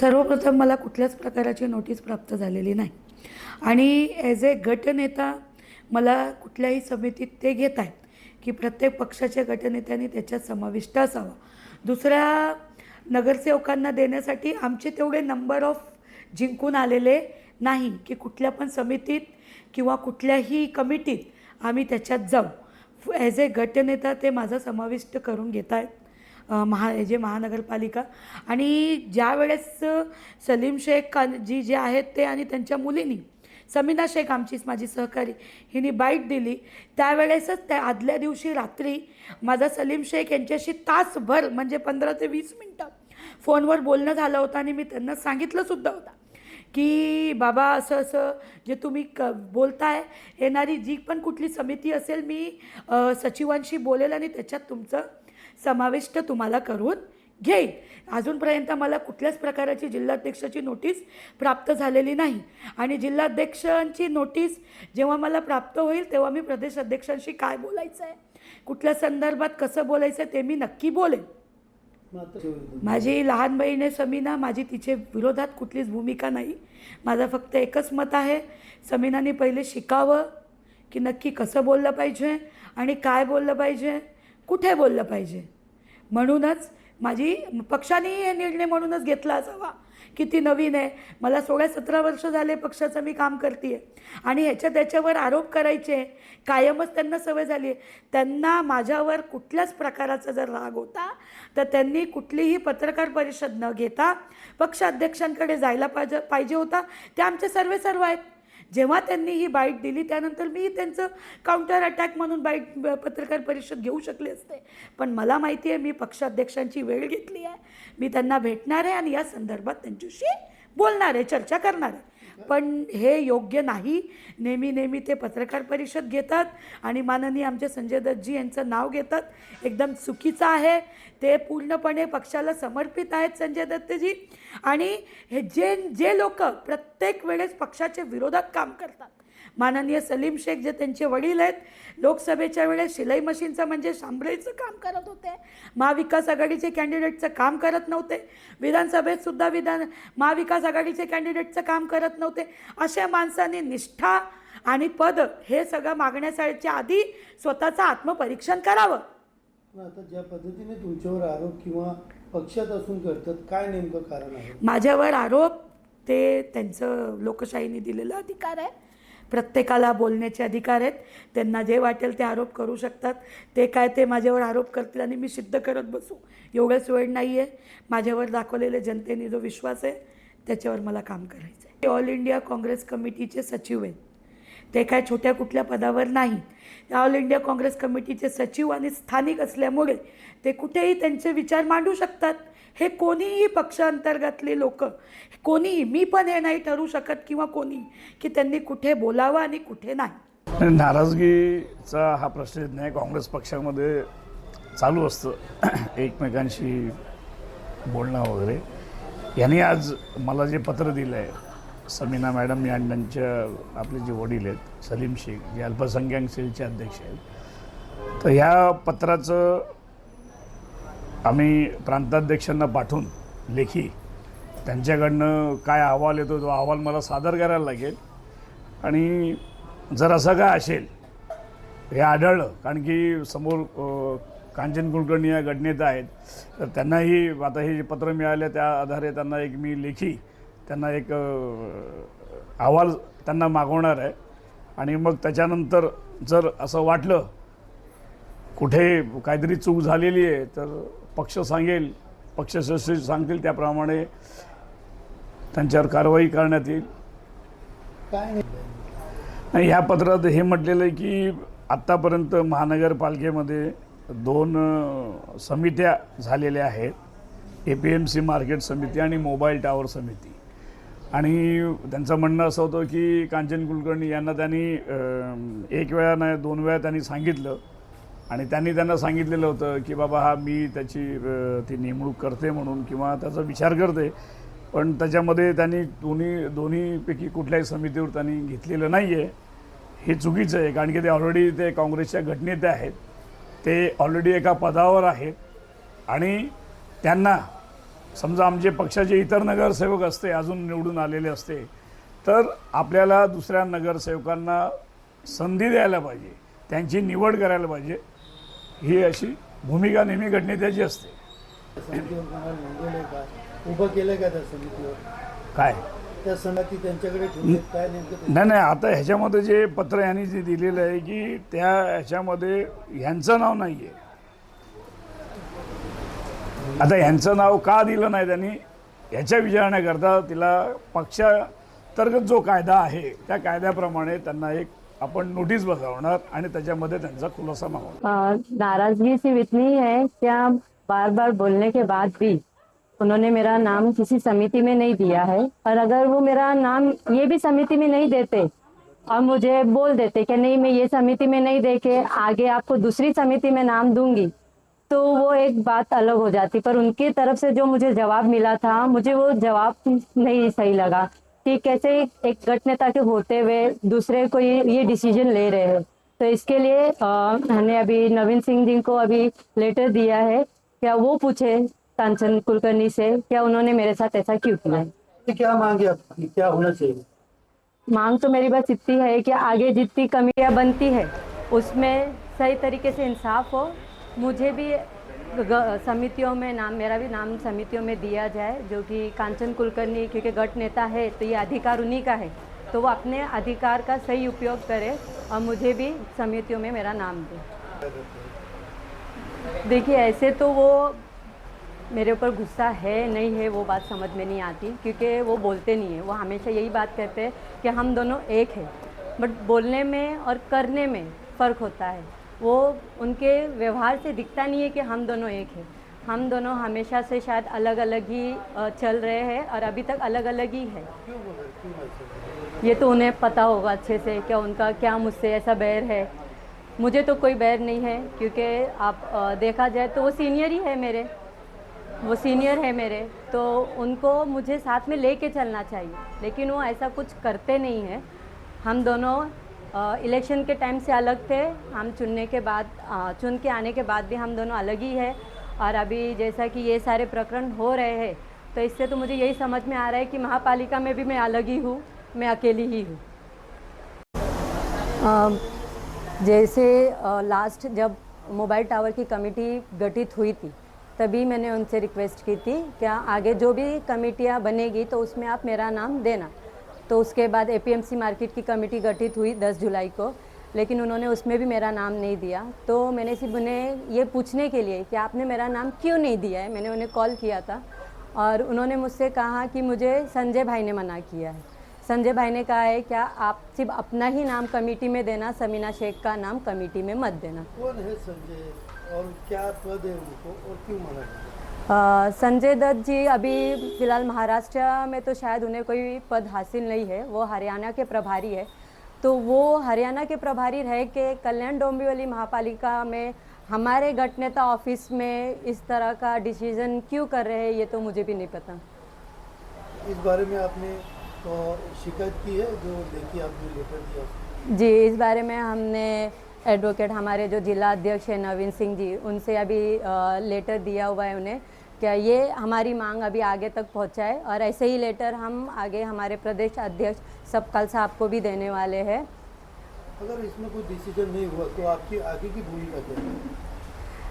सर्वप्रथम मला कुठल्याच प्रकारची नोटीस प्राप्त झालेली नाही आणि ॲज ए गटनेता मला कुठल्याही समितीत ते घेत आहेत की प्रत्येक पक्षाच्या गटनेत्यांनी त्याच्यात समाविष्ट असावा. दुसऱ्या नगरसेवकांना देण्यासाठी आमचे तेवढे नंबर ऑफ जिंकून आलेले नाही की कुठल्या पण समितीत किंवा कुठल्याही कमिटीत आम्ही त्याच्यात जाऊ. ॲज ए गटनेता ते माझा समाविष्ट करून घेत आहेत महानगरपालिका. आणि ज्या वेळेस सलीम शेख जी जे आहेत ते आणि त्यांच्या मुलींनी समीना शेख माझी सहकारी हिने बाईट दिली त्यावेळेसच त्या आदल्या दिवशी रात्री माझा सलीम शेख यांच्याशी तासभर म्हणजे 15 ते 20 मिनटं फोनवर बोलणं झालं होतं आणि मी त्यांना सांगितलंसुद्धा होतं की बाबा असं असं जे तुम्ही बोलताय येणारी जी पण कुठली समिती असेल मी सचिवांशी बोलेल आणि त्याच्यात तुमचं समाविष्ट तुम्हाला करून घेईल. अजूनपर्यंत मला कुठल्याच प्रकारची जिल्हाध्यक्षाची नोटीस प्राप्त झालेली नाही आणि जिल्हाध्यक्षांची नोटीस जेव्हा मला प्राप्त होईल तेव्हा मी प्रदेश अध्यक्षांशी काय बोलायचं आहे कुठल्या संदर्भात कसं बोलायचं आहे ते मी नक्की बोलेन. माझी लहान बहीण आहे समीना, माझी तिचे विरोधात कुठलीच भूमिका नाही. माझं फक्त एकच मत आहे, समीनाने पहिले शिकावं की नक्की कसं बोललं पाहिजे आणि काय बोललं पाहिजे कुठे बोललं पाहिजे. म्हणूनच माझी पक्षाने हे निर्णय म्हणूनच घेतला असावा की ती नवीन आहे. मला 16-17 वर्ष झाले पक्षाचं मी काम करते आहे आणि त्याच्यावर आरोप करायचे कायमच त्यांना सवय झाली आहे. त्यांना माझ्यावर कुठल्याच प्रकाराचा जर राग होता तर त्यांनी कुठलीही पत्रकार परिषद न घेता पक्षाध्यक्षांकडे जायला पाहिजे होता. ते आमचे सर्व आहेत. जेव्हा त्यांनी ही बाईट दिली त्यानंतर मी त्यांचं काउंटर अटॅक म्हणून पत्रकार परिषद घेऊ शकले असते. पण मला माहिती आहे मी पक्षाध्यक्षांची वेळ घेतली आहे, मी त्यांना भेटणार आहे आणि या संदर्भात त्यांच्याशी बोलणार आहे, चर्चा करणार आहे. पण हे योग्य नाही. नेहमी ते पत्रकार परिषद घेतात आणि माननीय आमचे संजय दत्तजी यांचं नाव घेतात. एकदम चुकीचं आहे. ते पूर्णपणे पक्षाला समर्पित आहेत संजय दत्तजी आणि हे जे लोक प्रत्येक वेळेस पक्षाच्या विरोधात काम करतात. माननीय सलीम शेख जे त्यांचे वडील आहेत लोकसभेच्या वेळेस शिलाई मशीनचं म्हणजे शांभरेचं काम करत होते, महाविकास आघाडीचे कॅन्डिडेटचं काम करत नव्हते, विधानसभेतसुद्धा महाविकास आघाडीचे कॅन्डिडेटचं काम करत नव्हते. अशा माणसाने निष्ठा आणि पद हे सगळं मागण्याच्या आधी स्वतःचं आत्मपरीक्षण करावं. आता ज्या पद्धतीने तुमच्यावर आरोप किंवा पक्षात असून करतात काय नेमकं कारण आहे? माझ्यावर आरोप ते त्यांचं लोकशाहीने दिलेला अधिकार आहे. प्रत्येकाला बोलण्याचे अधिकार आहेत. त्यांना जे वाटेल ते आरोप करू शकतात. ते काय ते माझ्यावर आरोप करतील आणि मी सिद्ध करत बसू एवढंच वेळ नाही आहे. माझ्यावर दाखवलेले जनतेने जो विश्वास आहे त्याच्यावर मला काम करायचं आहे. ऑल इंडिया काँग्रेस कमिटीचे सचिव आहेत. ते काय छोट्या कुठल्या पदावर नाही. ऑल इंडिया काँग्रेस कमिटीचे सचिव आणि स्थानिक असल्यामुळे ते कुठेही त्यांचे विचार मांडू शकतात. हे कोणीही पक्षांतर्गतले लोक कोणीही, मी पण हे नाही ठरवू शकत किंवा कोणी की त्यांनी कुठे बोलावं आणि कुठे नाही. नाराजगीचा हा प्रश्न येत नाही. काँग्रेस पक्षामध्ये चालू असतं एकमेकांशी बोलणं वगैरे. यांनी आज मला जे पत्र दिलं आहे समीना मॅडम आणि त्यांच्या आपले जे वडील आहेत सलीम शेख जे अल्पसंख्याक सेलचे अध्यक्ष आहेत, तर ह्या पत्राचं आम्ही प्रांताध्यक्षांना पाठवून लेखी त्यांच्याकडनं काय अहवाल येतो तो अहवाल मला सादर करायला लागेल. आणि जर असं काय असेल हे आढळलं, कारण की समोर कांचन कुलकर्णी या गटनेता आहेत, तर त्यांनाही आता हे जे पत्र मिळाले त्या आधारे त्यांना एक मी लेखी त्यांना एक अहवाल त्यांना मागवणार आहे. आणि मग त्याच्यानंतर जर असं वाटलं कुठे काहीतरी चूक झालेली आहे तर पक्ष सांगेल, पक्ष सदस्य सांगतील त्याप्रमाणे त्यांच्यावर कारवाई करण्यात येईल. काय नाही, ह्या पत्रात हे म्हटलेलं आहे की आत्तापर्यंत महानगरपालिकेमध्ये 2 समित्या झालेल्या आहेत, APMC मार्केट समिती आणि मोबाईल टावर समिती. आणि त्यांचं म्हणणं असं होतं की कांचन कुलकर्णी यांना त्यांनी 1 वेळा नाही 2 वेळा त्यांनी सांगितलं आणि त्यांना सांगितलेलं होतं की बाबा हा मी त्याची ती नेमणूक करते म्हणून किंवा त्याचा विचार करते. पण त्याच्यामध्ये त्यांनी दोन्हीपैकी कुठल्याही समितीवर त्यांनी घेतलेलं नाही आहे. हे चुकीचं आहे, कारण की ते ऑलरेडी ते काँग्रेसच्या गटनेते आहेत, ते ऑलरेडी एका पदावर आहेत आणि त्यांना समजा आमचे पक्षाचे इतर नगरसेवक असते, अजून निवडून आलेले असते, तर आपल्याला दुसऱ्या नगरसेवकांना संधी द्यायला पाहिजे, त्यांची निवड करायला पाहिजे, ही अशी भूमिका नेहमी गटनेत्याची असते. समितीवर कोणाला नेमलेलं का, उभं केलं का त्या समितीवर, काय त्या समिती त्यांच्याकडे ठेवली काय नेमकं ते? नाही, आता ह्याच्यामध्ये जे पत्र यांनी जे दिलेलं आहे की त्या ह्याच्यामध्ये ह्यांचं नाव नाही आहे. आता ह्यांचं नाव का दिलं नाही त्यांनी ह्याच्या विचारण्याकरता तिला पक्षांतर्गत जो कायदा आहे त्या कायद्याप्रमाणे त्यांना एक आपण नोटीस बजावणार आणि त्याच्यामध्ये त्यांचा खुलासा मागवणार. नाराजगी सिर्फ इतनी है क्या बार बार बोलने के बाद भी उन्होंने मेरा नाम किसी समिति में नहीं दिया है, और अगर वो मेरा नाम ये भी समिति में नहीं देते और मुझे बोल देते कि नहीं मैं ये समिति में नहीं दे के आगे आपको दूसरी समिति में नाम दूंगी, तो वो एक बात अलग हो जाती. पर उनकी तरफ से जो मुझे जवाब मिला था, मुझे वो जवाब नहीं सही लगा कि कैसे एक गट नेता के होते हुए दूसरे को ये डिसीजन ले रहे हैं. तो इसके लिए हमने अभी नवीन सिंह जी को अभी लेटर दिया है, क्या वो पूछे कांचन कुलकर्णी से क्या उन्होंने मेरे साथ ऐसा क्यों किया. ते क्या मांगे आपकी, क्या होना चाहिए? मांग तो मेरी बस इतनी है कि आगे जितनी कमिटियां बनती है उसमें सही तरीके से इंसाफ हो, मुझे भी समितियों में नाम, मेरा भी नाम समितियों में दिया जाए, जो कि कांचन कुलकर्णी क्योंकि गट नेता है तो ये अधिकार उन्हीं का है, तो वो अपने अधिकार का सही उपयोग करे और मुझे भी समितियों में मेरा नाम दे. देखिए ऐसे तो वो मेरे ऊपर गुस्सा है नहीं है वो बात समझ में नहीं आती, क्योंकि वो बोलते नहीं है, वो हमेशा यही बात कहते हैं कि हम दोनों एक हैं, बट बोलने में और करने में फ़र्क होता है. वो उनके व्यवहार से दिखता नहीं है कि हम दोनों एक हैं. हम दोनों हमेशा से शायद अलग अलग ही चल रहे हैं और अभी तक अलग अलग ही है. ये तो उन्हें पता होगा अच्छे से क्या उनका क्या मुझसे ऐसा बैर है. मुझे तो कोई बैर नहीं है, क्योंकि आप देखा जाए तो वो सीनियर ही है मेरे, वो सीनियर है मेरे, तो उनको मुझे साथ में लेके चलना चाहिए, लेकिन वो ऐसा कुछ करते नहीं हैं. हम दोनों इलेक्शन के टाइम से अलग थे, हम चुनने के बाद चुन के आने के बाद भी हम दोनों अलग ही है. और अभी जैसा कि ये सारे प्रकरण हो रहे हैं, तो इससे तो मुझे यही समझ में आ रहा है कि महापालिका में भी मैं अलग ही हूँ, मैं अकेली ही हूँ. जैसे लास्ट जब मोबाइल टावर की कमेटी गठित हुई थी, तभी मैंने उनसे रिक्वेस्ट की थी क्या आगे जो भी कमेटियाँ बनेगी तो उसमें आप मेरा नाम देना. तो उसके बाद एपीएमसी मार्केट की कमेटी गठित हुई 10 जुलाई को, लेकिन उन्होंने उसमें भी मेरा नाम नहीं दिया. तो मैंने सिर्फ उन्हें ये पूछने के लिए कि आपने मेरा नाम क्यों नहीं दिया है, मैंने उन्हें कॉल किया था और उन्होंने मुझसे कहा कि मुझे संजय भाई ने मना किया है. संजय भाई ने कहा है क्या आप सिर्फ अपना ही नाम कमेटी में देना, समीना शेख का नाम कमेटी में मत देना. कौन है संजय और क्या पद है उनको और क्यों मना किया? संजय दत्त जी अभी फ़िलहाल महाराष्ट्र में तो शायद उन्हें कोई पद हासिल नहीं है, वो हरियाणा के प्रभारी है. तो वो हरियाणा के प्रभारी रह के कल्याण डोंबिवली महापालिका में हमारे गट नेता ऑफिस में इस तरह का डिसीजन क्यों कर रहे हैं, ये तो मुझे भी नहीं पता. इस बारे में आपने तो शिकायत की है, जो देखिए आपने लेटर दिया? जी, इस बारे में हमने एडवोकेट हमारे जो जिला अध्यक्ष है नवीन सिंह जी, उनसे अभी लेटर दिया हुआ है उन्हें, क्या ये हमारी मांग अभी आगे तक पहुंचाए. और ऐसे ही लेटर हम आगे हमारे प्रदेश अध्यक्ष सबकल साहब को भी देने वाले हैं. अगर इसमें कोई डिसीजन नहीं हुआ तो आपकी आगे की भूमिका क्या है?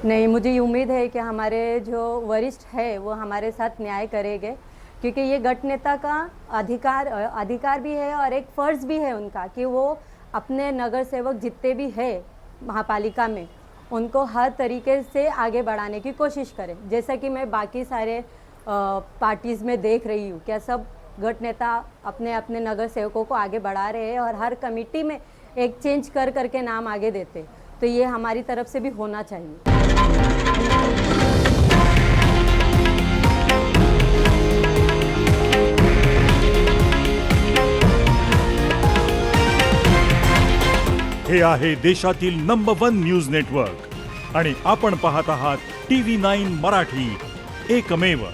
नहीं, मुझे उम्मीद है कि हमारे जो वरिष्ठ है वो हमारे साथ न्याय करेंगे, क्योंकि ये गट नेता का अधिकार भी है और एक फ़र्ज़ भी है उनका कि वो अपने नगर सेवक जितने भी है महापालिका में उनको हर तरीके से आगे बढ़ाने की कोशिश करें. जैसा कि मैं बाकी सारे पार्टीज़ में देख रही हूँ, क्या सब गट नेता अपने अपने नगर सेवकों को आगे बढ़ा रहे हैं और हर कमेटी में एक चेंज कर करके नाम आगे देते. तो ये हमारी तरफ से भी होना चाहिए. हे आहे देशातील नंबर 1 न्यूज नेटवर्क आणि आपण पाहत आहात TV9 मराठी, एकमेव.